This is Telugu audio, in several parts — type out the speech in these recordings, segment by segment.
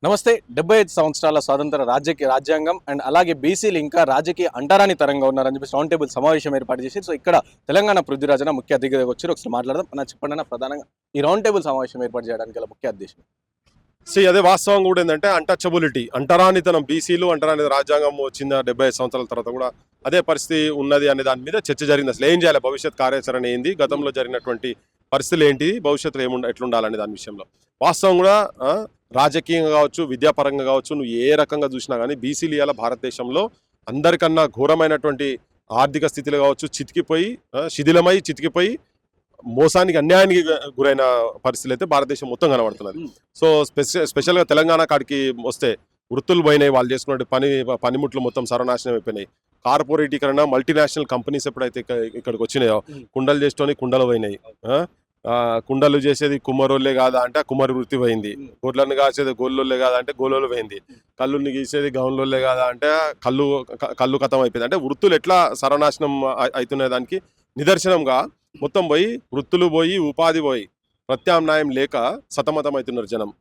నమస్తే. 75 సంవత్సరాల స్వాతంత్ర రాజ్యాంగం అండ్ అలాగే బీసీలు ఇంకా రాజకీయ అంటరాని తరంగా ఉన్నారని చెప్పి రౌండ్ టేబుల్ సమావేశం ఏర్పాటు చేసి సో ఇక్కడ తెలంగాణ పృథ్వీరాజన ముఖ్య అతిథిగా వచ్చారు. ఒకసారి మాట్లాడదాం. చెప్పండి ప్రధానంగా ఈ రౌండ్ టేబుల్ సమావేశం ఏర్పాటు చేయడానికి గల ముఖ్య ఉద్దేశం. అదే వాస్తవం కూడా ఏంటంటే అంటచబిలిటీ, అంటరానితనం, బీసీలు అంటరాని రాజ్యాంగం వచ్చింది 75 సంవత్సరాల తర్వాత కూడా అదే పరిస్థితి ఉన్నది అనే దాని మీద చర్చ జరిగింది. అసలు ఏం చేయాలి, భవిష్యత్ కార్యాచరణ ఏంది, గతంలో జరిగినటువంటి పరిస్థితులు ఏంటి, భవిష్యత్తులో ఎట్లుండాలనే దాని విషయంలో వాస్తవం కూడా రాజకీయంగా కావచ్చు, విద్యాపరంగా కావచ్చు, నువ్వు ఏ రకంగా చూసినా కానీ బీసీలు ఇవాళ భారతదేశంలో అందరికన్నా ఘోరమైనటువంటి ఆర్థిక స్థితిలో కావచ్చు చితికిపోయి చితికిపోయి మోసానికి, అన్యాయానికి గురైన పరిస్థితులు అయితే భారతదేశం మొత్తం కనబడుతున్నది. సో స్పెషల్గా తెలంగాణ కాడికి వస్తే వృత్తులు పోయినాయి, వాళ్ళు చేసుకున్న పనిముట్లు మొత్తం సర్వనాశనం అయిపోయినాయి. కార్పొరేటీకరణ, మల్టీనేషనల్ కంపెనీస్ ఎప్పుడైతే ఇక్కడికి వచ్చినాయో కుండలు చేసుకొని కుండలు పోయినాయి. కుండలు చేసేది కుమ్మరోళ్ళే కాదా అంటే కుమ్మరి వృత్తి పోయింది. గొర్రెలను కాసేది గోళ్ళోళ్ళే కాదా అంటే గోళ్ళోళ్ళు పోయింది. కళ్ళుని గీసేది గౌన్లోళ్ళే కాదా అంటే కళ్ళు కథం అయిపోయింది. అంటే వృత్తులు ఎట్లా సర్వనాశనం అవుతున్న దానికి నిదర్శనంగా మొత్తం పోయి వృత్తులు పోయి ఉపాధి పోయి ప్రత్యామ్నాయం లేక సతమతం అవుతున్నారు జనం.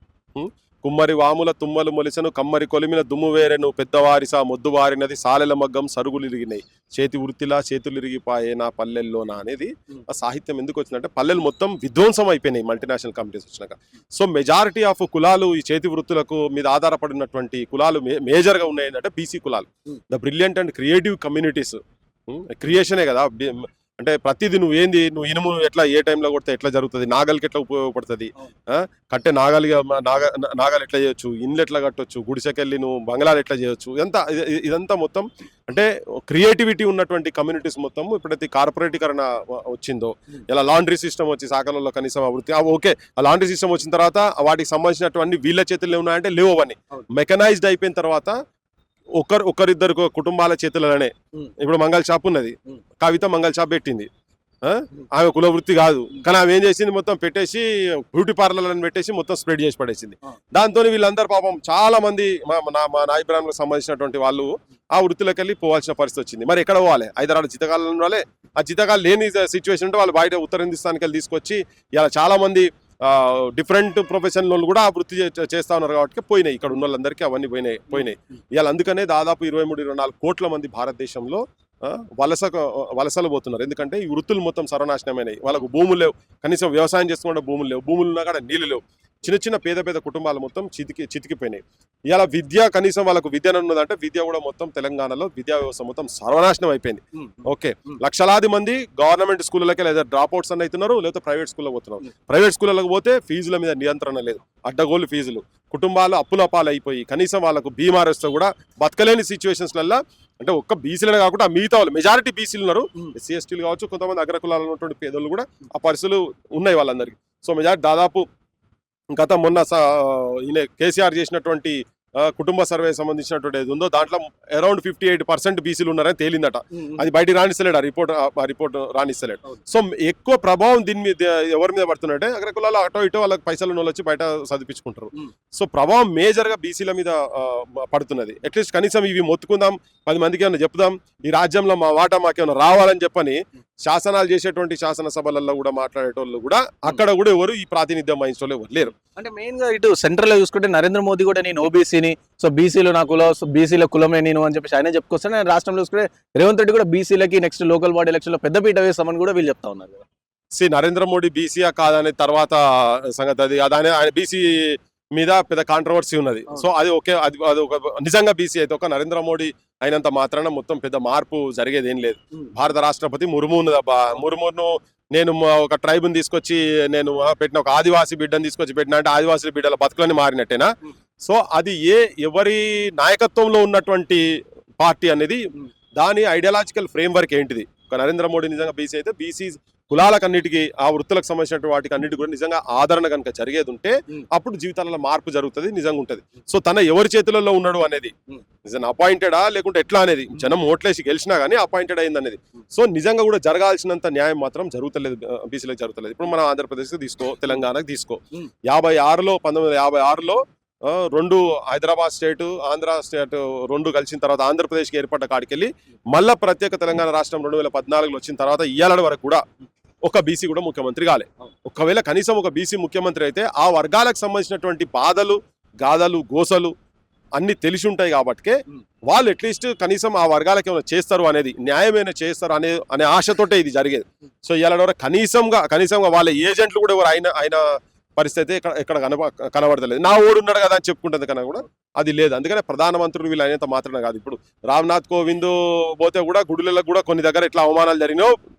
కుమ్మరి వాముల తుమ్మలు మొలిసెను, కమ్మరి కొలిమిన దుమ్ము వేరెను, పెద్దవారిసా మొద్దువారినది, సాలెల మగ్గం సరుగులు ఇరిగినాయి, చేతి వృత్తిలా చేతులు ఇరిగిపాయే నా పల్లెల్లోనా అనేది ఆ సాహిత్యం ఎందుకు వచ్చిందంటే పల్లెలు మొత్తం విధ్వంసం అయిపోయినాయి మల్టీనేషనల్ కంపెనీస్ వచ్చినాక. సో మెజారిటీ ఆఫ్ కులాలు ఈ చేతి వృత్తులకు మీద ఆధారపడినటువంటి కులాలు మేజర్గా ఉన్నాయి ఏంటంటే బీసీ కులాలు. The brilliant and creative communities. క్రియేషనే కదా అంటే ప్రతిదీ నువ్వు ఇనుము ఎట్లా ఏ టైంలో కొడితే ఎట్లా జరుగుతుంది, నాగలికి ఎట్లా ఉపయోగపడుతుంది, కట్టే నాగలు ఎట్లా చేయొచ్చు, ఇండ్లు ఎట్లా కట్టొచ్చు, గుడిసెకెళ్ళి నువ్వు బంగ్లాలు ఎట్లా చేయొచ్చు, ఇదంతా మొత్తం అంటే క్రియేటివిటీ ఉన్నటువంటి కమ్యూనిటీస్ మొత్తం ఎప్పుడైతే కార్పొరేటీకరణ వచ్చిందో, ఇలా లాండ్రీ సిస్టమ్ వచ్చి సాకలలో కనీసం అభివృద్ధి ఓకే, ఆ లాండ్రీ సిస్టమ్ వచ్చిన తర్వాత వాటికి సంబంధించినటువంటి వీళ్ళ చేతుల్లో ఉన్నాయంటే లేవు. అవన్నీ మెకనైజ్డ్ అయిపోయిన తర్వాత ఒకరిద్దరు కుటుంబాల చేతులనే ఇప్పుడు మంగళ షాప్ ఉన్నది, కవిత మంగళ షాప్ పెట్టింది. ఆమె కుల వృత్తి కాదు, కానీ ఆమె ఏం చేసింది, మొత్తం పెట్టేసి బ్యూటీ పార్లర్లను పెట్టేసి మొత్తం స్ప్రెడ్ చేసి పడేసింది. దాంతో వీళ్ళందరూ పాపం చాలా మంది మా నాయబ్రాహ్మణులకు సంబంధించినటువంటి వాళ్ళు ఆ వృత్తిలోకి వెళ్ళి పోవాల్సిన పరిస్థితి వచ్చింది. మరి ఎక్కడ పోవాలి, హైదరాబాద్ జీతకాలను ఉండాలి. ఆ జీతకాలు లేని సిచ్యువేషన్ ఉంటే వాళ్ళు బయట ఉత్తర హిందుస్థాన్కి వెళ్ళి తీసుకొచ్చి ఇలా చాలా మంది డిఫరెంట్ ప్రొఫెషన్ వాళ్ళు కూడా ఆ వృత్తి చేస్తా ఉన్నారు కాబట్టి పోయినాయి. ఇక్కడ ఉన్న వాళ్ళందరికీ అవన్నీ పోయినాయి. ఇవాళ అందుకనే దాదాపు 23-24 కోట్ల మంది భారతదేశంలో వలసలు పోతున్నారు. ఎందుకంటే ఈ వృత్తులు మొత్తం సర్వనాశనమైనవి. వాళ్ళకు భూములు లేవు, కనీసం వ్యవసాయం చేసుకుంటే భూములు లేవు, భూములు ఉన్నా కూడా నీళ్ళు లేవు. చిన్న పేద కుటుంబాలు మొత్తం చితికిపోయినాయి. ఇలా విద్య, కనీసం వాళ్ళకు విద్య ఉన్నదంటే విద్య కూడా మొత్తం తెలంగాణలో విద్యా వ్యవస్థ మొత్తం సర్వనాశనం అయిపోయింది. ఓకే, లక్షలాది మంది గవర్నమెంట్ స్కూళ్ళకి లేదా డ్రాప్ అవుట్స్ అని అవుతున్నారు, లేకపోతే ప్రైవేట్ స్కూల్లో పోతున్నారు. ప్రైవేట్ స్కూళ్ళకి పోతే ఫీజుల మీద నియంత్రణ లేదు, అడ్డగోలు ఫీజులు, కుటుంబాలు అప్పుల పాలు అయిపోయి కనీసం వాళ్ళకు బీమార్ వస్తే కూడా బతకలేని సిచ్యువేషన్స్లలో, అంటే ఒక్క బీసీలనే కాకుండా మిగతా వాళ్ళు మెజారిటీ బీసీలు ఉన్నారు, ఎస్సీ ఎస్టీలు కావచ్చు, కొంతమంది అగ్రకులాలు ఉన్నటువంటి పేదలు కూడా ఆ పరిస్థితులు ఉన్నాయి వాళ్ళందరికీ. సో మెజారిటీ దాదాపు గత మొన్న ఈయన కేసీఆర్ చేసినటువంటి కుటుంబ సర్వే సంబంధించినటువంటి ఏది ఉందో దాంట్లో అరౌండ్ 58% బీసీలు ఉన్నారని తేలిందట. అది బయటికి రాణిస్తలేడు, ఆ రిపోర్ట్ రాణిస్తలేడు. సో ఎక్కువ ప్రభావం దీని మీద ఎవరి మీద పడుతున్నట్టే అగ్రకులాలు అటో ఇటో వాళ్ళకి పైసలు ఉన్న వచ్చి బయట చదివించుకుంటారు. సో ప్రభావం మేజర్గా బీసీల మీద పడుతున్నది. అట్లీస్ట్ కనీసం ఇవి మొత్తుకుందాం, 10 మందికి ఏమైనా చెప్దాం, ఈ రాజ్యంలో మా వాటా మాకేమైనా రావాలని చెప్పని శాసనాలు చేసేటువంటి శాసనసభలలో కూడా మాట్లాడేటోళ్ళు కూడా అక్కడ కూడా ఎవరు ఈ ప్రాతినిధ్యం వహించే ఎవరు లేరు. అంటే మెయిన్ గా ఇటు సెంట్రల్ లో చూసుకుంటే నరేంద్ర మోదీ కూడా నేను ఓబీసీని, సో బీసీలు నా కులం, బీసీల కులమే నేను అని చెప్పి ఆయన చెప్పుకొస్తాను. నేను రాష్ట్రంలో చూసుకుంటే రేవంత్ రెడ్డి కూడా బీసీలకి నెక్స్ట్ లోకల్ బాడీ ఎలక్షన్ లో పెద్దపీట వేస్తామని కూడా వీళ్ళు చెప్తా ఉన్నారు. నరేంద్ర మోడీ బీసీయా కాదనే తర్వాత సంగతి అది ఆయన బీసీ మీద పెద్ద కాంట్రవర్సీ ఉన్నది. సో అది ఓకే, అది ఒక నిజంగా బీసీ అయితే ఒక నరేంద్ర మోడీ అయినంత మాత్రాన మొత్తం పెద్ద మార్పు జరిగేది ఏం లేదు. భారత రాష్ట్రపతి ముర్ము ఉన్నదబ్బా, ముర్మును నేను ఒక ట్రైబ్ని తీసుకొచ్చి నేను పెట్టిన, ఒక ఆదివాసీ బిడ్డను తీసుకొచ్చి పెట్టిన అంటే ఆదివాసీ బిడ్డల బతుకులని మారినట్టేనా? సో అది ఎవరి నాయకత్వంలో ఉన్నటువంటి పార్టీ అనేది దాని ఐడియాలజికల్ ఫ్రేమ్ వర్క్ ఏంటిది? ఒక నరేంద్ర మోడీ నిజంగా బీసీ అయితే బీసీ కులాలకన్నిటికీ, ఆ వృత్తులకు సంబంధించిన వాటికి అన్నిటికీ కూడా నిజంగా ఆదరణ కనుక జరిగేది ఉంటే అప్పుడు జీవితాలలో మార్పు జరుగుతుంది, నిజంగా ఉంటుంది. సో తన ఎవరి చేతులలో ఉన్నాడు అనేది, నిజంగా అపాయింటెడా లేకుంటే ఎట్లా అనేది, జనం ఓట్లేసి గెలిచినా కానీ అపాయింటెడ్ అయింది అనేది. సో నిజంగా కూడా జరగాల్సినంత న్యాయం మాత్రం జరుగుతలేదు, బీసీలకు జరుగుతలేదు. ఇప్పుడు మనం ఆంధ్రప్రదేశ్కి తీసుకో, తెలంగాణకు తీసుకో, 1956లో 2 హైదరాబాద్ స్టేట్, ఆంధ్ర స్టేట్ 2 కలిసిన తర్వాత ఆంధ్రప్రదేశ్కి ఏర్పడ్డ కాడికెళ్ళి మళ్ళా ప్రత్యేక తెలంగాణ రాష్ట్రం 2014లో వచ్చిన తర్వాత ఇయ్యాల వరకు కూడా ఒక బీసీ కూడా ముఖ్యమంత్రి కాలే. ఒకవేళ కనీసం ఒక బీసీ ముఖ్యమంత్రి అయితే ఆ వర్గాలకు సంబంధించినటువంటి బాధలు గాథలు గోసలు అన్ని తెలిసి ఉంటాయి కాబట్టి వాళ్ళు అట్లీస్ట్ కనీసం ఆ వర్గాలకి ఏమైనా చేస్తారు అనేది న్యాయమైన చేస్తారు అనే ఆశతోటే ఇది జరిగేది. సో ఇలా కనీసంగా వాళ్ళ ఏజెంట్లు కూడా ఎవరు ఆయన పరిస్థితి ఇక్కడ కనబడతలేదు. నా ఓడు ఉన్నాడు కదా అని చెప్పుకుంటుంది కన్నా కూడా అది లేదు. అందుకనే ప్రధానమంత్రులు వీళ్ళు అయినంత మాత్రమే కాదు, ఇప్పుడు రామ్నాథ్ కోవింద్ పోతే కూడా గుడులలో కూడా కొన్ని దగ్గర ఇట్లా అవమానాలు జరిగినో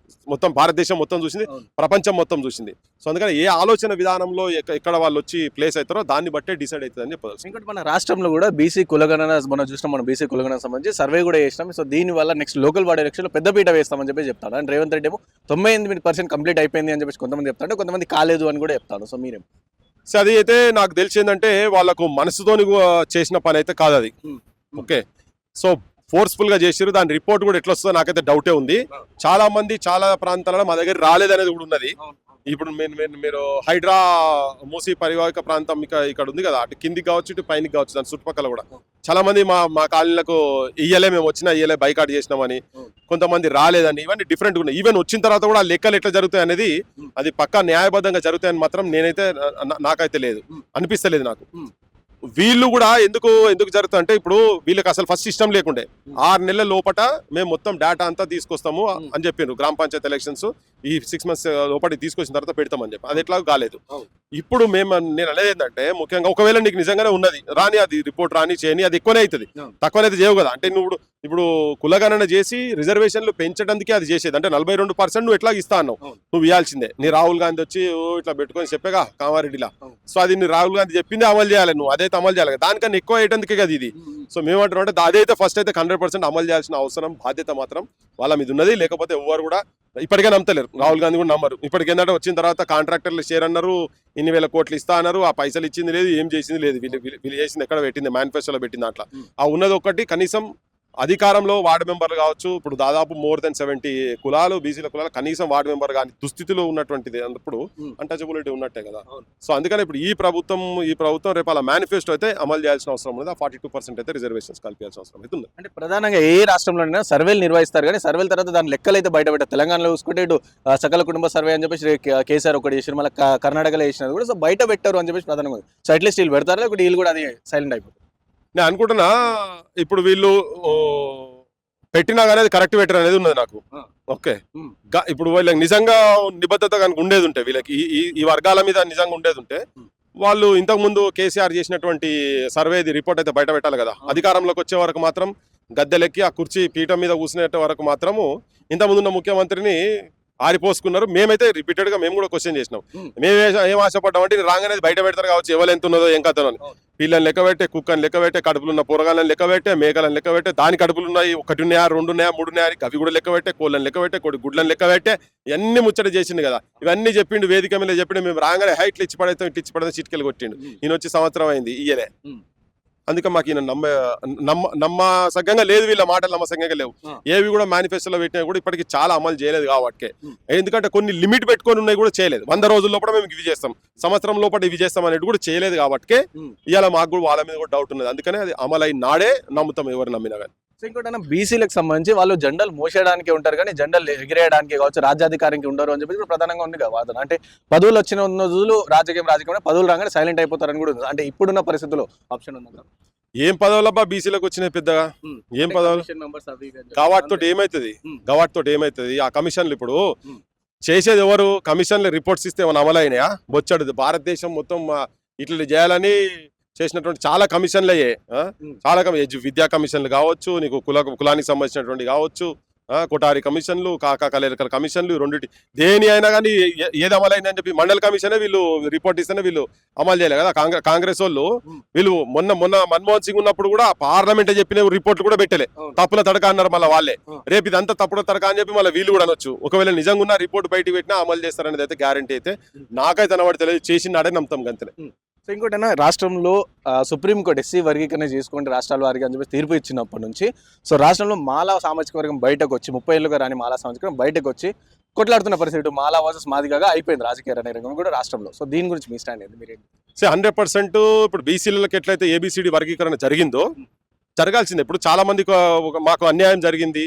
మొత్తం భారతదేశం మొత్తం చూసింది, ప్రపంచం మొత్తం చూసింది. సో అందుకని ఏ ఆలోచన విధానంలో ఎక్కడ వాళ్ళు వచ్చి ప్లేస్ అవుతారో దాన్ని బట్టే డిసైడ్ అవుతుంది అని చెప్పవచ్చు. ఇంకోటి మన రాష్ట్రంలో కూడా బీసీ కులగణన మనం చూసినాం, మనం బీసీ కులగణన సంబంధించి సర్వే కూడా చేసినాం. సో దీని వల్ల నెక్స్ట్ లోకల్ బాడీ ఎలక్షన్లో పెద్దపీట వేస్తామని చెప్పి చెప్తాడు. అండ్ రేవంత్ రెడ్డి ఏమో 98% కంప్లీట్ అయిపోయింది అని చెప్పి కొంతమంది చెప్తాడు, కొంతమంది కాలేదు అని కూడా చెప్తాడు. సో మీరేం? సో అది అయితే నాకు తెలిసిందంటే వాళ్ళకు మనసుతోని చేసిన పని అయితే కాదు అది. ఓకే, సో ఫోర్స్ఫుల్ గా చేసిరు. దాని రిపోర్ట్ కూడా ఎట్లా వస్తుందో నాకైతే డౌటే ఉంది. చాలా మంది చాలా ప్రాంతాలలో మా దగ్గర రాలేదనేది కూడా ఉన్నది. ఇప్పుడు మీరు హైడ్రా మూసీ పరివాహక ప్రాంతం ఇక్కడ ఉంది కదా, అటు కిందికి కావచ్చు ఇటు పైనకి కావచ్చు, దాని చుట్టుపక్కల కూడా చాలా మంది మా కాలనీలకు మేము వచ్చినా బైకాట్ చేసినామని, కొంతమంది రాలేదని, ఇవన్నీ డిఫరెంట్ ఉన్నాయి. ఈవెన్ వచ్చిన తర్వాత కూడా లెక్కలు ఎట్లా జరుగుతాయి అనేది అది పక్కా న్యాయబద్ధంగా జరుగుతాయని మాత్రం నాకైతే లేదు, అనిపిస్తలేదు నాకు. వీళ్ళు కూడా ఎందుకు జరుగుతుంది అంటే, ఇప్పుడు వీళ్ళకి అసలు ఫస్ట్ ఇష్టం లేకుండే 6 నెలల లోపట మేము మొత్తం డేటా అంతా తీసుకొస్తాము అని చెప్పిండ్రు. గ్రామ పంచాయతీ ఎలక్షన్స్ ఈ 6 months లోపలికి తీసుకొచ్చిన తర్వాత పెడతామని చెప్పి అది ఎట్లా కాలేదు. ఇప్పుడు నేను అనేది ఏంటంటే, ముఖ్యంగా ఒకవేళ నీకు నిజంగానే ఉన్నది రాని, అది రిపోర్ట్ రాని చేయని, అది ఎక్కువనే అవుతుంది, తక్కువనైతే చేయవు కదా. అంటే నువ్వు ఇప్పుడు కులగణన చేసి రిజర్వేషన్లు పెంచడానికి అది చేసేది అంటే 42% నువ్వు ఎట్లా ఇస్తా అన్నావు, నువ్వు ఇవ్వాల్సిందే. నీ రాహుల్ గాంధీ వచ్చి ఇట్లా పెట్టుకొని చెప్పేగా కామారెడ్డిలా, సో అది నీ రాహుల్ గాంధీ చెప్పింది అమలు చేయాలి, నువ్వు అదైతే అమలు చేయాలి. దానికన్నా ఎక్కువ అయ్యేందుకే కదా ఇది. సో మేమంటాం అంటే అదైతే ఫస్ట్ అయితే 100% అమలు చేయాల్సిన అవసరం బాధ్యత మాత్రం వాళ్ళ మీద ఉన్నది. లేకపోతే ఎవరు కూడా ఇప్పటికే నమ్మతలేరు, రాహుల్ గాంధీ కూడా నమ్మరు. ఇప్పటికి ఏంటంటే వచ్చిన తర్వాత కాంట్రాక్టర్లు షేర్ అన్నారు, ఇన్ని వేల కోట్లు ఇస్తా అన్నారు, ఆ పైసలు ఇచ్చింది లేదు, ఏం చేసింది లేదు. వీళ్ళు చేసింది ఎక్కడ పెట్టింది, మేనిఫెస్టోలో పెట్టింది. అట్లా ఆ ఉన్నది ఒకటి, కనీసం అధికారంలో వార్డు మెంబర్లు కావచ్చు, ఇప్పుడు దాదాపు more than 70 కులాలు బీసీల కులాలు కనీసం వార్డు మెంబర్ కానీ దుస్థితిలో ఉన్నటువంటిది అన్నప్పుడు అన్టచబిలిటీ ఉన్నట్టే కదా. సో అందుకని ఇప్పుడు ఈ ప్రభుత్వం రేపు అలా మేనిఫెస్టో అయితే అమలు చేయాల్సిన అవసరం ఉంది. 42% అయితే రిజర్వేషన్స్ కల్పించాల్సిన అవసరం అయితే ఉంది. అంటే ప్రధానంగా ఏ రాష్ట్రంలోనైనా సర్వేలు నిర్వహిస్తారు, కానీ సర్వేల తర్వాత దాని లెక్కలు అయితే బయట పెట్టారు. తెలంగాణలో చూసుకుంటే ఇటు సకల కుటుంబ సర్వే అని చెప్పేసి కేసీఆర్ ఒకటి చేసారు, మళ్ళీ కర్ణాటకలో చేసినది కూడా. సో బయట పెట్టారు అని చెప్పేసి ప్రధానంగా. సో అట్లీస్ట్ వీళ్ళు పెడతారు, లేకపోతే వీళ్ళు కూడా అది సైలెంట్ అయిపోతారు. నేను అనుకుంటున్నా ఇప్పుడు వీళ్ళు పెట్టినా కానీ అది కరెక్ట్ పెట్టరు అనేది ఉన్నది నాకు. ఓకే, ఇప్పుడు వీళ్ళకి నిజంగా నిబద్ధత కనుక ఉండేది ఉంటే, వీళ్ళకి ఈ వర్గాల మీద నిజంగా ఉండేది ఉంటే, వాళ్ళు ఇంతకు ముందు కేసీఆర్ చేసినటువంటి సర్వేది రిపోర్ట్ అయితే బయట పెట్టాలి కదా. అధికారంలోకి వచ్చే వరకు మాత్రం గద్దెలెక్కి ఆ కుర్చీ పీఠం మీద కూర్చునే వరకు మాత్రము ఇంతకుముందు ఉన్న ముఖ్యమంత్రిని ఆరిపోసుకున్నారు. మేమైతే రిపీటెడ్ గా మేము కూడా క్వశ్చన్ చేసినాం. మేము ఏం ఆశపడ్డాం అంటే, రాగానే బయట పెడతారు కావచ్చు, ఎవరు ఎంత ఉన్నదో ఏం కథనో అని. పిల్లల్ని లెక్క పెట్టే, కుక్కని లెక్క పెట్టే, కడుపులున్న పొరగాలను లెక్క పెట్టే, మేకలను లెక్క పెట్టే, దాని కడుపులు ఉన్నాయి 1 ఉన్నాయా 2 ఉన్నాయా 3 ఉన్నాయా అవి కూడా లెక్క పెట్టే, కోళ్ళని లెక్క పెట్టే, గుడ్లను లెక్క పెట్టే, ఇవన్నీ ముచ్చట చేసిండు కదా. ఇవన్నీ చెప్పిండు, వేదిక మీద చెప్పిండు. మేము రాగానే హైట్లు ఇచ్చి పడతాం, ఇటు ఇచ్చి పడతాం, చిటికెళ్ళి కొట్టిండు. ఈయన వచ్చి సంవత్సరం అయింది ఇయ్యలే. అందుకే మాకు ఈయన నమ్మసంగా లేదు, వీళ్ళ మాటలు నమ్మసంగా లేవు. ఏవి కూడా మేనిఫెస్టోలో పెట్టినా కూడా ఇప్పటికి చాలా అమలు చేయలేదు కాబట్టి. ఎందుకంటే కొన్ని లిమిట్ పెట్టుకొని ఉన్నాయి కూడా చేయలేదు. 100 రోజుల లోపల మేము ఇవి చేస్తాం, సంవత్సరం లోపల ఇవి చేస్తాం అనేది కూడా చేయలేదు కాబట్టి ఇవాళ మాకు కూడా వాళ్ళ మీద కూడా డౌట్ ఉన్నది. అందుకనే అది అమలు అయిన నాడే నమ్ముతాం, ఎవరు నమ్మినా కానీ. ఇంకోటి బీసీలకు సంబంధించి వాళ్ళు జెండాలు మోసేయడానికి ఉంటారు, కానీ జెండాలు ఎగిరేయడానికి కావచ్చు, రాజ్యాధికారానికి ఉండరు అని చెప్పి ప్రధానంగా ఉంది కదా వాదన. అంటే పదవులు వచ్చిన రోజులు రాజకీయం పదవులు రాగానే సైలెంట్ అయిపోతారని కూడా ఉంది. అంటే ఇప్పుడున్న పరిస్థితుల్లో ఆప్షన్ ఉందా? ఏం పదవులబ్బా బీసీలకు వచ్చినాయి పెద్దగా? ఏం పదవులు? గవాటితోటి ఏమైతుంది? ఆ కమిషన్లు ఇప్పుడు చేసేది ఎవరు? కమిషన్లు రిపోర్ట్స్ ఇస్తే ఏమైనా అమలైనాయా? బొచ్చాడు భారతదేశం మొత్తం ఇట్లా చేయాలని చేసినటువంటి చాలా కమిషన్లు అయ్యాయి. చాలా విద్యా కమిషన్లు కావచ్చు, నీకు కులానికి సంబంధించినటువంటి కావచ్చు, కొటారి కమిషన్లు, కాకా కలేకల కమిషన్లు, రెండింటి దేని అయినా కానీ ఏది అమలైంది అని చెప్పి మండల కమిషనే వీళ్ళు రిపోర్ట్ ఇస్తేనే వీళ్ళు అమలు చేయలేదు కదా. కాంగ్రెస్ వాళ్ళు వీళ్ళు మొన్న మన్మోహన్ సింగ్ ఉన్నప్పుడు కూడా పార్లమెంట్ చెప్పిన రిపోర్ట్లు కూడా పెట్టలే, తప్పుల తడక అన్నారు మళ్ళీ వాళ్ళే. రేపు ఇదంతా తప్పుల తడక అని చెప్పి మళ్ళీ వీళ్ళు కూడా అనొచ్చు. ఒకవేళ నిజంగా ఉన్న రిపోర్ట్ బయటకు పెట్టినా అమలు చేస్తారనేది అయితే గ్యారంటీ అయితే నాకైతే అనబడతలేదు, చేసినాడే నమ్ముతాం గంతనే. సో ఇంకోటైనా రాష్ట్రంలో సుప్రీంకోర్టు ఎస్సీ వర్గీకరణ చేసుకోండి రాష్ట్రాల వారికి అని చెప్పి తీర్పు ఇచ్చినప్పటి నుంచి సో రాష్ట్రంలో మాలా సామాజిక వర్గం బయటకు వచ్చి 30 ఏళ్ళుగా రాని మాలా సామాజిక వర్గం బయటకు వచ్చి కొట్లాడుతున్న పరిస్థితి మాలా వర్సెస్ మాదిగగా అయిపోయింది రాజకీయ రంగం కూడా రాష్ట్రంలో. సో దీని గురించి మీ స్టాండ్ ఏంటి? మీరు 100% ఇప్పుడు బీసీలకు ఎట్లయితే ఏబిసిడి వర్గీకరణ జరిగిందో జరగాల్సిందే. ఇప్పుడు చాలా మందికి మాకు అన్యాయం జరిగింది,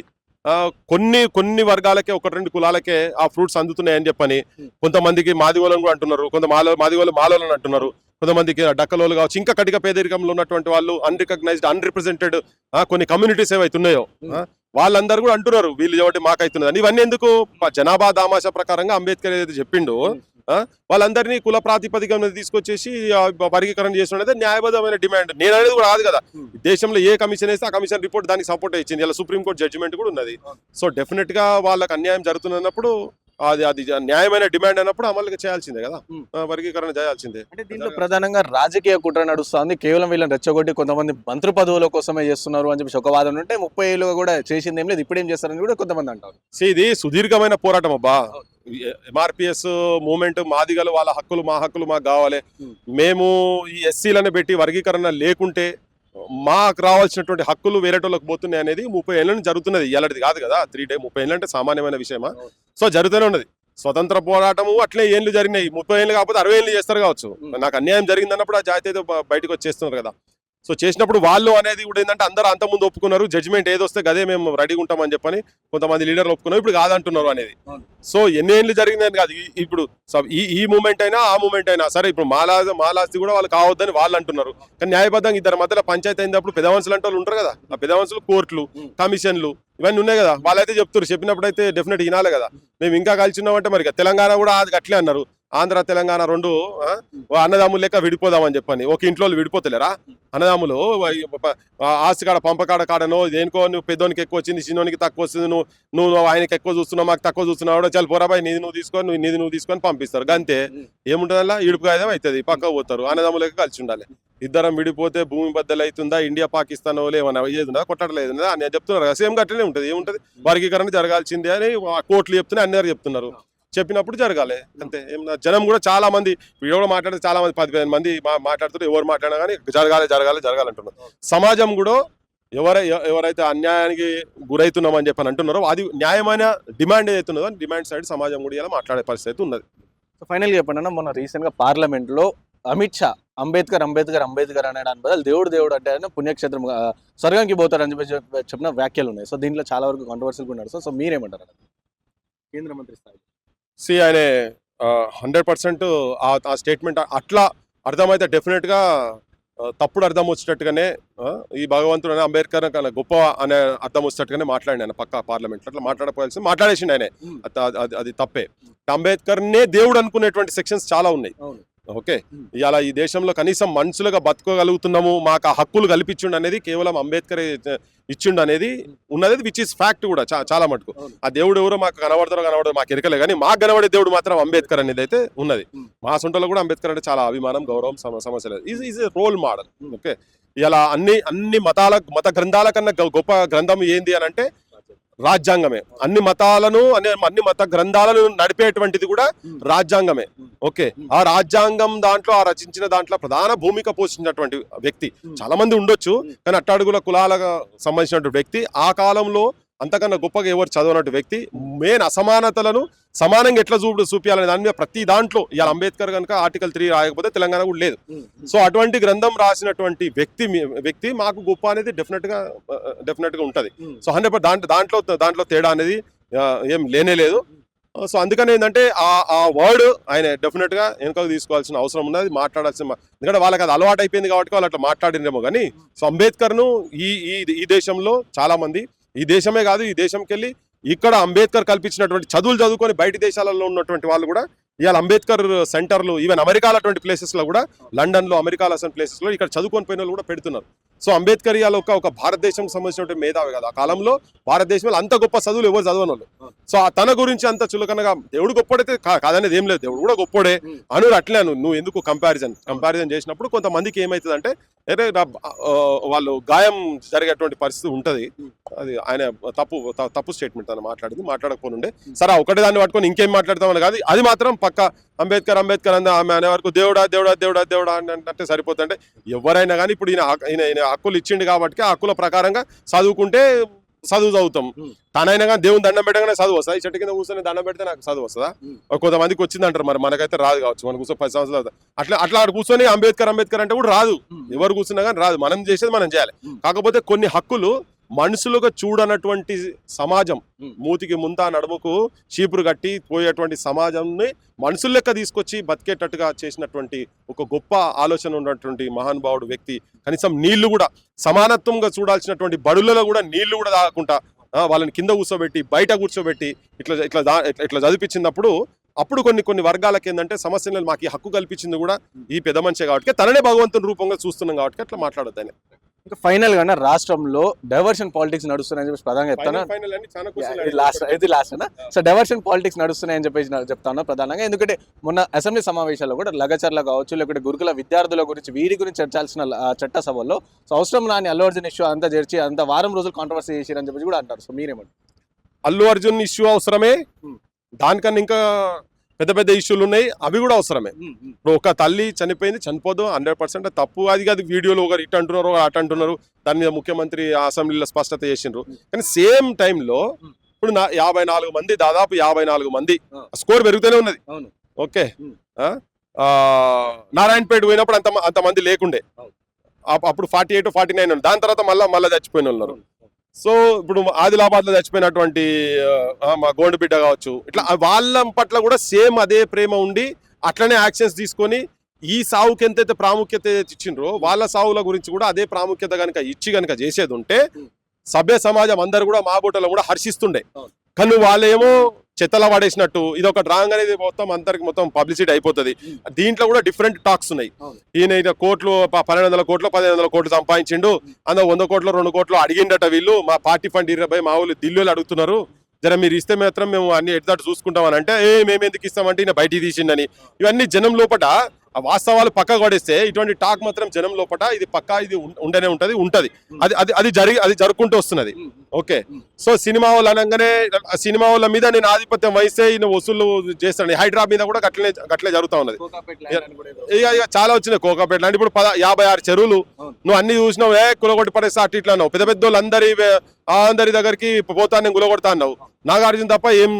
కొన్ని వర్గాలకే 1-2 కులాలకే ఆ ఫ్రూట్స్ అందుతున్నాయని చెప్పని కొంతమందికి మాదిగోళం కూడా అంటున్నారు, కొంత మాదిగోళ్ళు మాలోలను అంటున్నారు. కొంతమందికి డక్కలోలు కావచ్చు, ఇంకా కటిక పేదరికంలో ఉన్నటువంటి వాళ్ళు, అన్రికగ్నైజ్డ్ అన్రిప్రజెంటెడ్ కొన్ని కమ్యూనిటీస్ ఏవైతే ఉన్నాయో వాళ్ళందరూ కూడా అంటున్నారు వీళ్ళు కాబట్టి మాకైతున్నది. ఇవన్నీ ఎందుకు? జనాభా దామాషా ప్రకారంగా అంబేద్కర్ ఏదైతే చెప్పిండో వాళ్ళందరినీ కుల ప్రాతిపదిక మీద తీసుకొచ్చేసి వర్గీకరణ చేస్తున్నది న్యాయబద్ధమైన డిమాండ్. నేను అనేది కూడా కాదు కదా, దేశంలో ఏ కమిషన్ వేస్తే ఆ కమిషన్ రిపోర్ట్ దానికి సపోర్ట్ ఇచ్చింది. ఇలా సుప్రీంకోర్టు జడ్జిమెంట్ కూడా ఉన్నది. సో డెఫినెట్ గా వాళ్ళకి అన్యాయం జరుగుతున్నప్పుడు అది న్యాయమైన డిమాండ్ అన్నప్పుడు అమలు చేయాల్సిందే కదా, వర్గీకరణ చేయాల్సిందే. అంటే దీంట్లో ప్రధానంగా రాజకీయ కుట్ర నడుస్తుంది. కేవలం వీళ్ళని రెచ్చగొట్టి కొంతమంది మంత్రి పదవుల కోసమే చేస్తున్నారు అని చెప్పి ఒక వాదన ఉంటే 30 ఏళ్ళు కూడా చేసింది ఏం లేదు, ఇప్పుడు ఏం చేస్తారని కూడా కొంతమంది అంటారు. ఇది సుదీర్ఘమైన పోరాటం అబ్బా. ఎంఆర్పిఎస్ మూవ్మెంట్, మాదిగలు వాళ్ళ హక్కులు మా హక్కులు మాకు కావాలి, మేము ఈ ఎస్సీలను పెట్టి వర్గీకరణ లేకుంటే మాకు రావాల్సినటువంటి హక్కులు వేరేటోళ్ళకి పోతున్నాయి అనేది 30 ఏళ్ళని జరుగుతున్నది. ఇలాంటిది కాదు కదా 30 ఏళ్ళు అంటే సామాన్యమైన విషయమా? సో జరుగుతూనే ఉన్నది. స్వతంత్ర పోరాటము అట్లే ఏళ్ళు జరిగినాయి. 30 ఏళ్ళు కాకపోతే 60 ఏళ్ళు చేస్తారు కావచ్చు. నాకు అన్యాయం జరిగింది అన్నప్పుడు ఆ జాతీయత బయటకు వచ్చేస్తున్నారు కదా. సో చేసినప్పుడు వాళ్ళు అనేది కూడా ఏంటంటే అందరూ అంతకుముందు ఒప్పుకున్నారు, జడ్జిమెంట్ ఏదొస్తే గదే మేము రెడీగా ఉంటామని చెప్పని కొంతమంది లీడర్లు ఒప్పుకున్నారు, ఇప్పుడు కాదంటున్నారు అనేది. సో ఎన్ని ఏళ్ళు జరిగిందని కాదు, ఇప్పుడు ఈ మూమెంట్ అయినా ఆ మూమెంట్ అయినా సరే, ఇప్పుడు మాలాస్తి కూడా వాళ్ళు కావద్దని వాళ్ళు అంటున్నారు. కానీ న్యాయబద్ధంగా ఇద్దరు మధ్యలో పంచాయతీ అయినప్పుడు పెద్ద మనుషులు అంటే వాళ్ళు ఉంటారు కదా, ఆ పెద్ద మనుషులు కోర్టులు కమిషన్లు ఇవన్నీ ఉన్నాయి కదా, వాళ్ళైతే చెప్తారు. చెప్పినప్పుడు అయితే డెఫినెట్ వినాలి కదా. మేము ఇంకా కలిసి ఉన్నామంటే మరి తెలంగాణ కూడా అది అట్లే అన్నారు. ఆంధ్ర తెలంగాణ రెండు అన్నదమ్ములు లెక్క విడిపోదామని చెప్పని ఒక ఇంట్లో విడిపోతలేరా అన్నదమ్ములు? ఆస్తి కాడ పంపకాడ కాడనో దేనికో నువ్వు పెద్దోనికి ఎక్కువ వచ్చింది, చిన్నోనికి తక్కువ వస్తుంది, నువ్వు ఆయనకి ఎక్కువ చూస్తున్నావు మాకు తక్కువ చూస్తున్నావు, చాలా పోరాబాయి నీది నువ్వు తీసుకొని పంపిస్తారు. అంతే ఏముంటుంది అలా ఇడుపు కాయడం అవుతుంది, పక్క పోతారు. అన్నదమ్ములకి కలిసి ఉండాలి. ఇద్దరం విడిపోతే భూమి బద్దలు అవుతుందా, ఇండియా పాకిస్తాన్ ఏమన్నా ఏదుందా కొట్టట్లేదు అని చెప్తున్నారు కదా. సేమ్ అట్లనే ఉంటుంది. ఏముంటుంది, వర్గీకరణ జరగాల్సిందే అని కోర్టులు చెప్తున్నాయి, అన్ని చెప్తున్నారు. చెప్పినప్పుడు జరగాలి అంతే. జనం కూడా చాలా మంది వీడియో కూడా మాట్లాడితే చాలా మంది 10-15 మంది మాట్లాడుతుంటే ఎవరు మాట్లాడినా కానీ జరగాలంటున్నారు. సమాజం కూడా ఎవరైతే అన్యాయానికి గురవుతున్నామని చెప్పని అంటున్నారో అది న్యాయమైన డిమాండ్ ఏదైతున్నదో డిమాండ్ సైడ్ సమాజం కూడా ఇలా మాట్లాడే పరిస్థితి ఉన్నది. ఫైనల్ గా చెప్పండి, మొన్న రీసెంట్ గా పార్లమెంట్ లో అమిత్ షా అంబేద్కర్ అనడానికి బదులు దేవుడు అంటే పుణ్యక్షేత్రం స్వర్గానికి పోతాడని చెప్పి చెప్పిన వ్యాఖ్యలు ఉన్నాయి. సో దీంట్లో చాలా వరకు కాంట్రవర్సీలు ఉన్నారు. సో మీరేమంటారు కేంద్ర మంత్రి స్థాయి? ఆయన 100% ఆ స్టేట్మెంట్ అట్లా అర్థమైతే డెఫినెట్ గా తప్పుడు అర్థం వచ్చేటట్టుగానే ఈ భగవంతుడు అనే అంబేద్కర్ కన్నా గొప్ప అనే అర్థం వచ్చేటట్టుగానే మాట్లాడి ఆయన పక్క పార్లమెంట్ అట్లా మాట్లాడేసిండు ఆయన. అది తప్పే. అంబేద్కర్ నే దేవుడు అనుకునేటువంటి సెక్షన్స్ చాలా ఉన్నాయి. ఓకే, ఇలా ఈ దేశంలో కనీసం మనుషులుగా బతుకోగలుగుతున్నాము, మాకు ఆ హక్కులు కల్పించుండు అనేది కేవలం అంబేద్కర్ ఇచ్చిండు అనేది ఉన్నది, విచ్ ఇస్ ఫ్యాక్ట్ కూడా చాలా మటుకు. ఆ దేవుడు ఎవరో మాకు కనబడదు మాకు ఎరకలే, కానీ మాకు కనబడే దేవుడు మాత్రం అంబేద్కర్ అనేది అయితే ఉన్నది. మా సొంతలో కూడా అంబేద్కర్ అంటే చాలా అభిమానం, గౌరవం, సమస్య లేదు. Is a role model. Okay, ఇలా అన్ని మత గ్రంథాల కన్నా గొప్ప గ్రంథం ఏంది అని అంటే రాజ్యాంగమే. అన్ని మత గ్రంథాలను నడిపేటువంటిది కూడా రాజ్యాంగమే. ఓకే, ఆ రాజ్యాంగం దాంట్లో ఆ రచించిన దాంట్లో ప్రధాన భూమిక పోషించినటువంటి వ్యక్తి చాలా మంది ఉండొచ్చు, కానీ అట్టడుగుల కులాలకు సంబంధించినటువంటి వ్యక్తి, ఆ కాలంలో అంతకన్నా గొప్పగా ఎవరు చదవనట్టు వ్యక్తి, మెయిన్ అసమానతలను సమానంగా ఎట్లా చూపించాలనే దాని మీద ప్రతి దాంట్లో ఇవాళ అంబేద్కర్ కనుక ఆర్టికల్ 3 రాయకపోతే తెలంగాణ కూడా లేదు. సో అటువంటి గ్రంథం రాసినటువంటి వ్యక్తి మాకు గొప్ప అనేది డెఫినెట్ గా ఉంటది. సో 100% దాంట్లో తేడా అనేది ఏం లేనే. సో అందుకని ఏంటంటే ఆ వర్డ్ ఆయన డెఫినెట్ గా వెనుకకు తీసుకోవాల్సిన అవసరం ఉన్నది, మాట్లాడాల్సిన. ఎందుకంటే వాళ్ళకి అది అలవాటు అయిపోయింది కాబట్టి వాళ్ళు అట్లా మాట్లాడినేమో కానీ. సో అంబేద్కర్ ను ఈ దేశంలో చాలా మంది, ఈ దేశమే కాదు ఈ దేశంకి వెళ్ళి ఇక్కడ అంబేద్కర్ కల్పించినటువంటి చదువులు చదువుకొని బయట దేశాలలో ఉన్నటువంటి వాళ్ళు కూడా ఇవాళ అంబేద్కర్ సెంటర్లు, ఈవెన్ అమెరికాలో అటువంటి ప్లేసెస్ లో కూడా, లండన్ లో అమెరికాలో అసలు ప్లేసెస్ లో ఇక్కడ చదువుకొని పోయిన వాళ్ళు కూడా పెడుతున్నారు. సో అంబేద్కర్ ఇవాళ ఒక భారతదేశం సంబంధించినటువంటి మేధావి కదా. ఆ కాలంలో భారతదేశంలో అంత గొప్ప చదువులు ఎవరు చదవని వాళ్ళు. సో తన గురించి అంత చులకనగా దేవుడు గొప్పడైతే కాదనేది ఏం లేదు, దేవుడు కూడా గొప్పడే అను. అట్లే నువ్వు ఎందుకు కంపారిజన్ చేసినప్పుడు కొంతమందికి ఏమవుతుందంటే వాళ్ళు గాయం జరిగేటువంటి పరిస్థితి ఉంటది. అది ఆయన తప్పు స్టేట్మెంట్ అని మాట్లాడకపోనుండే. సరే ఒకటే దాన్ని పట్టుకొని ఇంకేం మాట్లాడతామని కాదు, అది మాత్రం పక్క అంబేద్కర్ ఆమె అనే వరకు దేవుడా అంటే సరిపోతుంటే ఎవరైనా కానీ ఇప్పుడు ఈయన హక్కులు ఇచ్చిండు కాబట్టి ఆ హక్కుల ప్రకారంగా చదువుకుంటే చదువుతాం. తనైనా కానీ దేవుని దండం పెట్టగానే చదువు వస్తుంది. ఈ చెట్టు కింద కూర్చొని దండం పెడితే నాకు చదువు వస్తుందా? కొంతమందికి వచ్చిందంటారు, మరి మనకైతే రాదు కావచ్చు. మనం కూర్చొని 10 సంవత్సరాలు అట్లా కూర్చొని అంబేద్కర్ అంటే కూడా రాదు. ఎవరు కూర్చున్నా కానీ రాదు. మనం చేసేది మనం చేయాలి. కాకపోతే కొన్ని హక్కులు మనుషులుగా చూడనటువంటి సమాజం, మూతికి ముంతా నడుముకు చీపురు కట్టి పోయేటువంటి సమాజంని మనుషుల లెక్క తీసుకొచ్చి బతికేటట్టుగా చేసినటువంటి ఒక గొప్ప ఆలోచన ఉన్నటువంటి మహానుభావుడు వ్యక్తి. కనీసం నీళ్లు కూడా సమానత్వంగా చూడాల్సినటువంటి బడులలో కూడా నీళ్లు కూడా తాగకుండా వాళ్ళని కింద కూర్చోబెట్టి బయట కూర్చోబెట్టి ఇట్లా చదివించినప్పుడు అప్పుడు కొన్ని వర్గాలకి ఏంటంటే సమస్యలు మాకు ఈ హక్కు కల్పించింది కూడా ఈ పెద్ద మనిషి కాబట్టి, తననే భగవంతుని రూపంగా చూస్తున్నాం కాబట్టి అట్లా మాట్లాడొద్దు ఆయన. ఇంకా ఫైనల్ గా రాష్ట్రంలో డైవర్షన్ పాలిటిక్స్ నడుస్తున్నాయని చెప్పి ప్రధానంగా చెప్తాను. ఇది లాస్ట్ అన్న. సో డైవర్షన్ పాలిటిక్స్ నడుస్తున్నాయని చెప్పేసి చెప్తాను ప్రధానంగా. ఎందుకంటే మొన్న అసెంబ్లీ సమావేశాల్లో కూడా లగచర్ల కావచ్చు, లేకపోతే గురుకుల విద్యార్థుల గురించి వీరి గురించి చర్చాల్సిన చట్టసభల్లో సో అవసరం రాని అల్లు అర్జున్ ఇష్యూ అంతా చేర్చి అంత వారం రోజులు కాంట్రవర్సీ చేసిరని చెప్పి కూడా అంటారు. సో మీరేమంటారు? అల్లు అర్జున్ ఇష్యూ అవసరమే, దానికన్నా ఇంకా పెద్ద పెద్ద ఇష్యూలు ఉన్నాయి, అవి కూడా అవసరమే. ఇప్పుడు ఒక తల్లి చనిపోయింది, చనిపోదు 100% తప్పు. అది వీడియోలో ఒకరు ఇటు అంటున్నారు అటు అంటున్నారు, దాని మీద ముఖ్యమంత్రి అసెంబ్లీలో స్పష్టత చేసిండ్రు. కానీ సేమ్ టైంలో ఇప్పుడు 54 మంది, దాదాపు 54 మంది, స్కోర్ పెరుగుతూనే ఉన్నది. ఓకే, నారాయణపేట పోయినప్పుడు అంతమంది లేకుండే, అప్పుడు 48 49 దాని తర్వాత మళ్ళీ చచ్చిపోయిన ఉన్నారు. సో ఇప్పుడు ఆదిలాబాద్ లో చచ్చిపోయినటువంటి మా గోండు బిడ్డ కావచ్చు, ఇట్లా వాళ్ళ పట్ల కూడా సేమ్ అదే ప్రేమ ఉండి అట్లనే యాక్షన్స్ తీసుకొని ఈ సావుకి ఎంతైతే ప్రాముఖ్యత ఇచ్చిండ్రో వాళ్ళ సావుల గురించి కూడా అదే ప్రాముఖ్యత కనుక చేసేది ఉంటే సభ్య సమాజం అందరు కూడా మా బోటలో కూడా హర్షిస్తుండే. కానీ వాళ్ళేమో చెత్తల పడేసినట్టు ఇది ఒక డ్రాంగ్ అనేది మొత్తం పబ్లిసిటీ అయిపోతుంది. దీంట్లో కూడా డిఫరెంట్ టాక్స్ ఉన్నాయి. ఈయన కోట్లు 1200 కోట్లు 1500 కోట్లు సంపాదించిండు, 100 కోట్లు 2 కోట్లు అడిగిండట వీళ్ళు, మా పార్టీ ఫండ్ 20 మా వాళ్ళు ఢిల్లీలో అడుగుతున్నారు, జర మీరు ఇస్తే మాత్రం మేము అన్ని ఎడ్దాటు చూసుకుంటామని అంటే మేము ఎందుకు ఇస్తామంటే ఈయన బయటికి తీసిండని. ఇవన్నీ జనం లోపట వాస్తవాలు పక్కకు పడేస్తే ఇటువంటి టాక్ మాత్రం జనం లోపట ఇది పక్కా ఇది ఉండనే ఉంటది. అది జరుపుకుంటూ వస్తున్నది. ఓకే, సో సినిమా వాళ్ళు అనగానే సినిమా వాళ్ళ మీద నేను ఆధిపత్యం వహిస్తే ఈయన వసూలు చేస్తాను. హైదరాబాద్ మీద కూడా గట్లే జరుగుతా ఉన్నది. ఇక చాలా వచ్చినాయి. కోకాపేట లాంటి ఇప్పుడు 56 చెరువులు నువ్వు అన్ని చూసినావు, కులగొట్టి పడేస్తా అట్లా ఇట్లా అన్నావు. పెద్ద పెద్దోళ్ళు అందరి దగ్గరికి పోతా నేను కులగొడతా అన్నావు. నాగార్జున తప్ప ఏం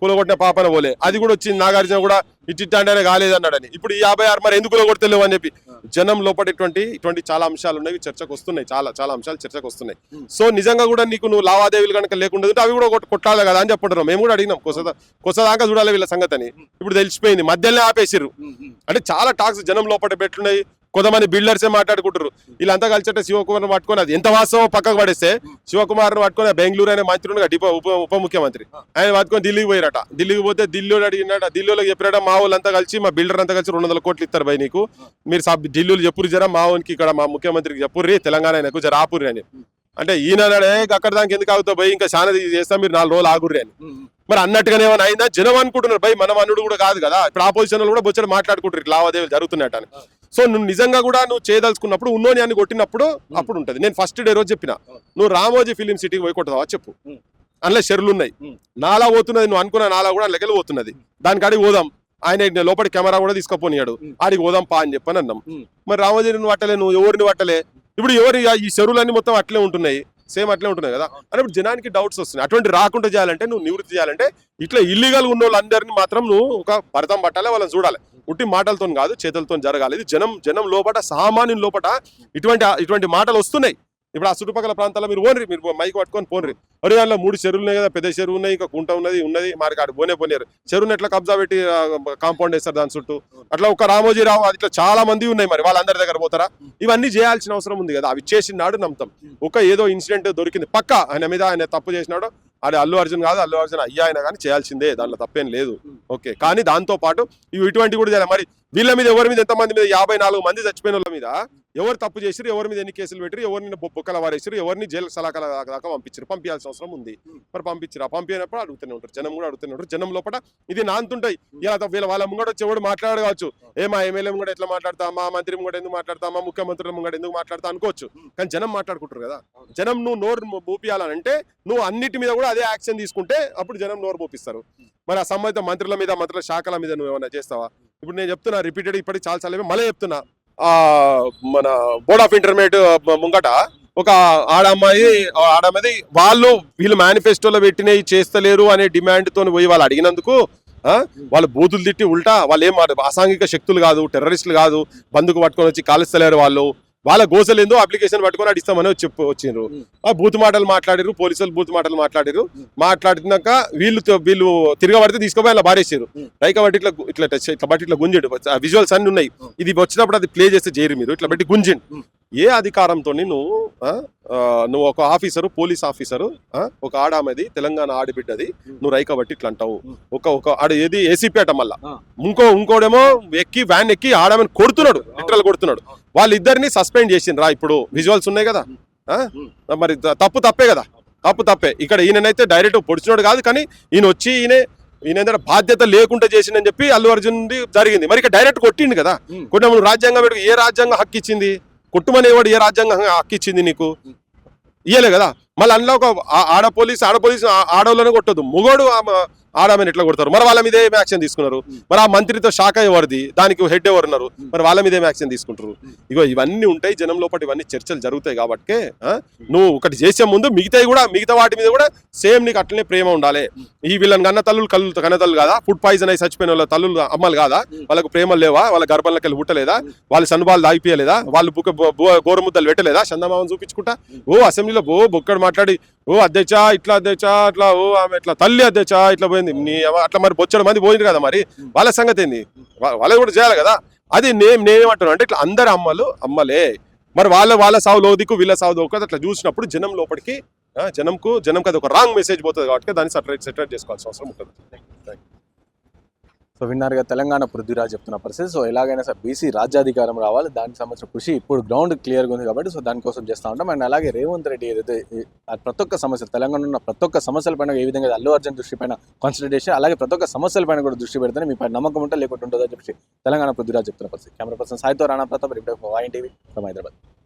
కులగొట్టిన పాపన పోలే. అది కూడా వచ్చింది, నాగార్జున కూడా ఇట్టింటే కాలేదన్నాడని. ఇప్పుడు 56 మరి ఎందుకు కులగొడతలేవు అని చెప్పి జనం లోపల ఇటువంటి చాలా అంశాలు ఉన్నాయి, చర్చకు వస్తున్నాయి. చాలా అంశాలు చర్చకు వస్తున్నాయి. సో నిజంగా కూడా నువ్వు లావాదేవీలు కనుక లేకుండా అవి కూడా కొట్టాలి కదా అని చెప్పుకుంటున్నాం. మేము కూడా అడిగినాం, కొసదాకా చూడాలి వీళ్ళ సంగతిని. ఇప్పుడు తెలిసిపోయింది, మధ్యలోనే ఆపేసిర్రు. అంటే చాలా టాక్స్ జనం లోపల పెట్టున్నాయి. కొంతమంది బిల్డర్సే మాట్లాడుకుంటారు, వీళ్ళంతా కలిసి శివకుమార్ని పట్టుకొని అది ఎంత వాస్తవం పక్కకు పడేస్తే శివకుమార్ని పట్టుకొని బెంగళూరు అనే మంత్రి ఉప ముఖ్యమంత్రి ఆయన పట్టుకొని ఢిల్లీకి పోయిరట. ఢిల్లీకి పోతే ఢిల్లీలో అడిగినట, ఢిల్లీలో చెప్పినట మా వాళ్ళంతా కలిసి మా బిల్డర్ అంతా కలిసి 200 కోట్లు ఇస్తారు భయ్ నీకు, మీరు ఢిల్లీలో చెప్పురు జరా మా వానికి ఇక్కడ మా ముఖ్యమంత్రికి చెప్పుర్రి తెలంగాణ ఆయనకు జర ఆపుర్రి అని. అంటే ఈయన అక్కడ దానికి ఎందుకు ఆగుతావు భయ్, ఇంకా చాలా చేస్తాం మీరు 4 రోజులు ఆగుర్రి అని. మరి అన్నట్టుగానే ఏమైనా అయిందా? జనం అనుకుంటున్నారు భయ్, మనం అనుడు కూడా కాదు కదా. ఇప్పుడు ఆపోజిషన్ కూడా బొచ్చడు మాట్లాడుకుంటారు లావాదేవీలు జరుగుతున్నట్టు. సో నువ్వు నిజంగా కూడా నువ్వు చేయదలుచుకున్నప్పుడు ఉన్నోని అని కొట్టినప్పుడు అప్పుడు ఉంటుంది. నేను ఫస్ట్ డే రోజు చెప్పిన, నువ్వు రామోజీ ఫిలిం సిటీకి పోయి కొట్టదావా చెప్పు, అందులో చెరువులు ఉన్నాయి, నాలా పోతున్నది, నువ్వు అనుకున్న నాలా కూడా లెక్కలు పోతున్నది, దానికి అడిగి పోదాం. ఆయన లోపలి కెమెరా కూడా తీసుకుపోనియాడు, ఆడికి పోదాం పా అని చెప్పని అన్నాం. మరి రామోజీ నువ్వు పట్టలే, నువ్వు ఎవరిని పట్టలే, ఇప్పుడు ఈ చెరువులన్నీ మొత్తం అట్లే ఉంటున్నాయి, సేమ్ అట్లే ఉంటున్నాయి కదా అని ఇప్పుడు జనానికి డౌట్స్ వస్తున్నాయి. అటువంటి రాకుండా చేయాలంటే నువ్వు నివృత్తి చేయాలంటే ఇట్లా ఇల్లీగల్ ఉన్న వాళ్ళందరినీ మాత్రం నువ్వు ఒక భరతం పట్టాలి, వాళ్ళని చూడాలి. ఉట్టి మాటలతో కాదు, చేతులతో జరగాలి. ఇది జనం లోపట సామాన్యుల లోపట ఇటువంటి మాటలు వస్తున్నాయి. ఇప్పుడు ఆ చుట్టుపక్కల ప్రాంతాల్లో మీరు మైక్ పట్టుకొని పోన్రి, మరి దానిలో 3 చెరువులు ఉన్నాయి కదా, పెద్ద చెరువు ఉన్నాయి, ఇంకా కుంట ఉన్నది మరి కాదు పోనేరు. చెరువుని ఎట్లా కబ్జా పెట్టి కాంపౌండ్ వేస్తారు దాని చుట్టూ. అట్లా ఒక రామోజీరావు ఇట్లా చాలా మంది ఉన్నాయి, మరి వాళ్ళందరి దగ్గర పోతారా? ఇవన్నీ చేయాల్సిన అవసరం ఉంది కదా. అవి చేసినాడు నమ్ముతాం. ఏదో ఇన్సిడెంట్ దొరికింది పక్క ఆయన తప్పు చేసినాడు, అది అల్లు అర్జున్ కాదు, అల్లు అర్జున్ అయ్యా అయినా కానీ చేయాల్సిందే, దాంట్లో తప్పేం లేదు. ఓకే, కానీ దాంతో పాటు ఇటువంటి కూడా చేయాలి. మరి వీళ్ళ మీద ఎవరి మీద ఎంతమంది మీద 54 మంది చచ్చిపోయిన వాళ్ళ మీద ఎవరు తప్పు చేసిరు, ఎవరి మీద ఎన్ని కేసులు పెట్టిరు, ఎవరిని బొక్కల వారేసారు, ఎవరిని జైలు సలాకాల దాకా పంపించాల్సిన అవసరం ఉంది. మరి పంపినప్పుడు అడుగుతూనే ఉంటారు, జనం కూడా అడుగుతూనే ఉంటారు. జనం లోపల ఇది నాంతుంటాయి. ఇలా వాళ్ళ ముంగడ వచ్చి ఎవడు మాట్లాడవచ్చు, మా ఎమ్మెల్యే ముంగడ ఎట్లా మాట్లాడతా, మా మంత్రి ముంగడ ఎందుకు మాట్లాడతా, మా ముఖ్యమంత్రుల ముంగడ ఎందుకు మాట్లాడతా అనుకోవచ్చు. కానీ జనం మాట్లాడుకుంటారు కదా. జనం నువ్వు నోరు మూపియాలంటే నువ్వు అన్నిటి మీద కూడా అదే యాక్షన్ తీసుకుంటే అప్పుడు జనం నోరు మూపిస్తారు. మరి ఆ సంబంధిత మంత్రుల మీద మంత్రుల శాఖల మీద నువ్వు ఏమైనా చేస్తావా? ఇప్పుడు నేను చెప్తున్నా రిపీటెడ్, ఇప్పటికి చాలా మళ్ళీ చెప్తున్నా, మన బోర్డ్ ఆఫ్ ఇంటర్మీడియట్ ముంగట ఒక ఆడమ్మది వీళ్ళు మేనిఫెస్టోలో పెట్టినవి చేస్తలేరు అనే డిమాండ్ తో పోయి వాళ్ళు అడిగినందుకు వాళ్ళు బూతులు తిట్టి ఉల్టా వాళ్ళు ఏం అసాంఘిక శక్తులు కాదు, టెర్రరిస్టులు కాదు, బందుకు పట్టుకొని వచ్చి కాలుస్తలేరు వాళ్ళు, వాళ్ళ గోసలేందో అప్లికేషన్ పట్టుకొని అడిస్తామని వచ్చిండ్రు. ఆ బూత్ మాటలు మాట్లాడిరు, పోలీసులు బూత్ మాటలు మాట్లాడిరు. మాట్లాడినాక వీళ్ళు తిరగబడితే తీసుకుపోయి అలా బారేసారు. రైక బట్టి ఇట్లా ఇట్లా ఇట్లా బట్టి ఇట్లా గుంజాడు. విజువల్స్ అన్ని ఉన్నాయి. ఇది వచ్చినప్పుడు అది ప్లే చేస్తే చేయరు మీరు. ఇట్లా పెట్టి గుంజిండు. ఏ అధికారంతో నువ్వు ఒక ఆఫీసరు, పోలీస్ ఆఫీసరు, ఒక ఆడామది తెలంగాణ ఆడిబిడ్డది, నువ్వు రైక బట్టి ఇట్లా అంటావు? ఒక ఆడ ఏది ఏసీపీ అట. మళ్ళా ఇంకోడేమో వ్యాన్ ఎక్కి ఆడామని కొడుతున్నాడు, లిటరల్ కొడుతున్నాడు. వాళ్ళిద్దరిని సస్పెండ్ చేసిండ్రా. ఇప్పుడు విజువల్స్ ఉన్నాయి కదా. మరి తప్పే కదా, తప్పే. ఇక్కడ ఈయనైతే డైరెక్ట్ పొడిచినాడు కాదు, కానీ ఈయన వచ్చి ఈయన బాధ్యత లేకుండా చేసిందని చెప్పి అల్లు అర్జున్ జరిగింది. మరి ఇక డైరెక్ట్ కొట్టిండు కదా. కొట్టినప్పుడు రాజ్యాంగం ఏ రాజ్యాంగం హక్కు ఇచ్చింది? కొట్టుమని ఎవడు ఏ రాజ్యాంగం హక్కు ఇచ్చింది నీకు? ఇయ్యలే కదా. మళ్ళీ అందులో ఒక ఆడ పోలీసు ఆడవాళ్ళని కొట్టదు, మొగోడు ఆడామని ఎట్లా కొడతారు? మరి వాళ్ళ మీద ఏం యాక్షన్ తీసుకున్నారు? మరి ఆ మంత్రితో శాఖ ఎవరిది, దానికి హెడ్ ఎవరున్నారు? మరి వాళ్ళ మీద ఏం యాక్షన్ తీసుకుంటారు? ఇగో ఇవన్నీ ఉంటాయి జనం లోపల, ఇవన్నీ చర్చలు జరుగుతాయి. కాబట్టి నువ్వు ఒకటి చేసే ముందు మిగతా వాటి మీద కూడా సేమ్ నీకు అట్లనే ప్రేమ ఉండాలి. ఈ వీళ్ళని కన్న తల్లులు కన్న తల్లు కాదా? ఫుడ్ పాయిజన్ అయి చచ్చిపోయిన వాళ్ళ తల్లులు అమ్మలు కాదా? వాళ్ళకు ప్రేమలు లేవా? వాళ్ళ గర్భంలోకి వెళ్ళి పుట్టలేదా? వాళ్ళు సన్నుబాలు దాగిపోయలేదా? వాళ్ళు గోరముద్దలు పెట్టలేదా? చందమామని చూపించుకుంటా అసెంబ్లీలో బొక్కడు మాట్లాడి అధ్యక్ష ఇట్లా ఆమె ఇట్లా తల్లి అధ్యక్ష ఇట్లా పోయింది అట్లా. మరి బొచ్చడు మంది పోయింది కదా. మరి వాళ్ళ సంగతి ఏంది? వాళ్ళు కూడా చేయాలి కదా. అది నేనేమంటున్నాను అంటే, ఇట్లా అందరు అమ్మలే. మరి వాళ్ళ సావు లోదికు వీళ్ళ సావు లోకు అట్లా చూసినప్పుడు జనం లోపలికి జనంకు అది ఒక రాంగ్ మెసేజ్ పోతుంది. కాబట్టి దాన్ని సెటరేట్ చేసుకోవాల్సిన అవసరం ఉంటుంది. సో విన్నారుగా తెలంగాణ పృథ్వీరాజ్ చెప్తున్న పరిస్థితి. సో ఎలాగైనా సార్ బీసీ రాజ్యాధికారం రావాలి, దానికి సంబంధించిన కృషి ఇప్పుడు గ్రౌండ్ క్లియర్గా ఉంది కాబట్టి సో దానికోసం చేస్తూ ఉంటాం. అండ్ అలాగే రేవంత్ రెడ్డి ఏదైతే ప్రతి ఒక్క సమస్య తెలంగాణ ఉన్న ప్రతి ఒక్క సమస్యలపైన ఏ విధంగా అల్లు అర్జున్ దృష్టి పైన కాన్సన్ట్రేషన్, అలాగే ప్రతి ఒక్క సమస్యలపైన కూడా దృష్టి పెడితేనే మీ పైన నమ్మకం ఉంటే లేకుంటే ఉంటుందని చెప్పి తెలంగాణ పృథ్వీరాజ్ చెప్తున్న పరిస్థితి. కెమెరా పర్సన్ సాయితో Rana Pratap, reporter for YNTV from Hyderabad.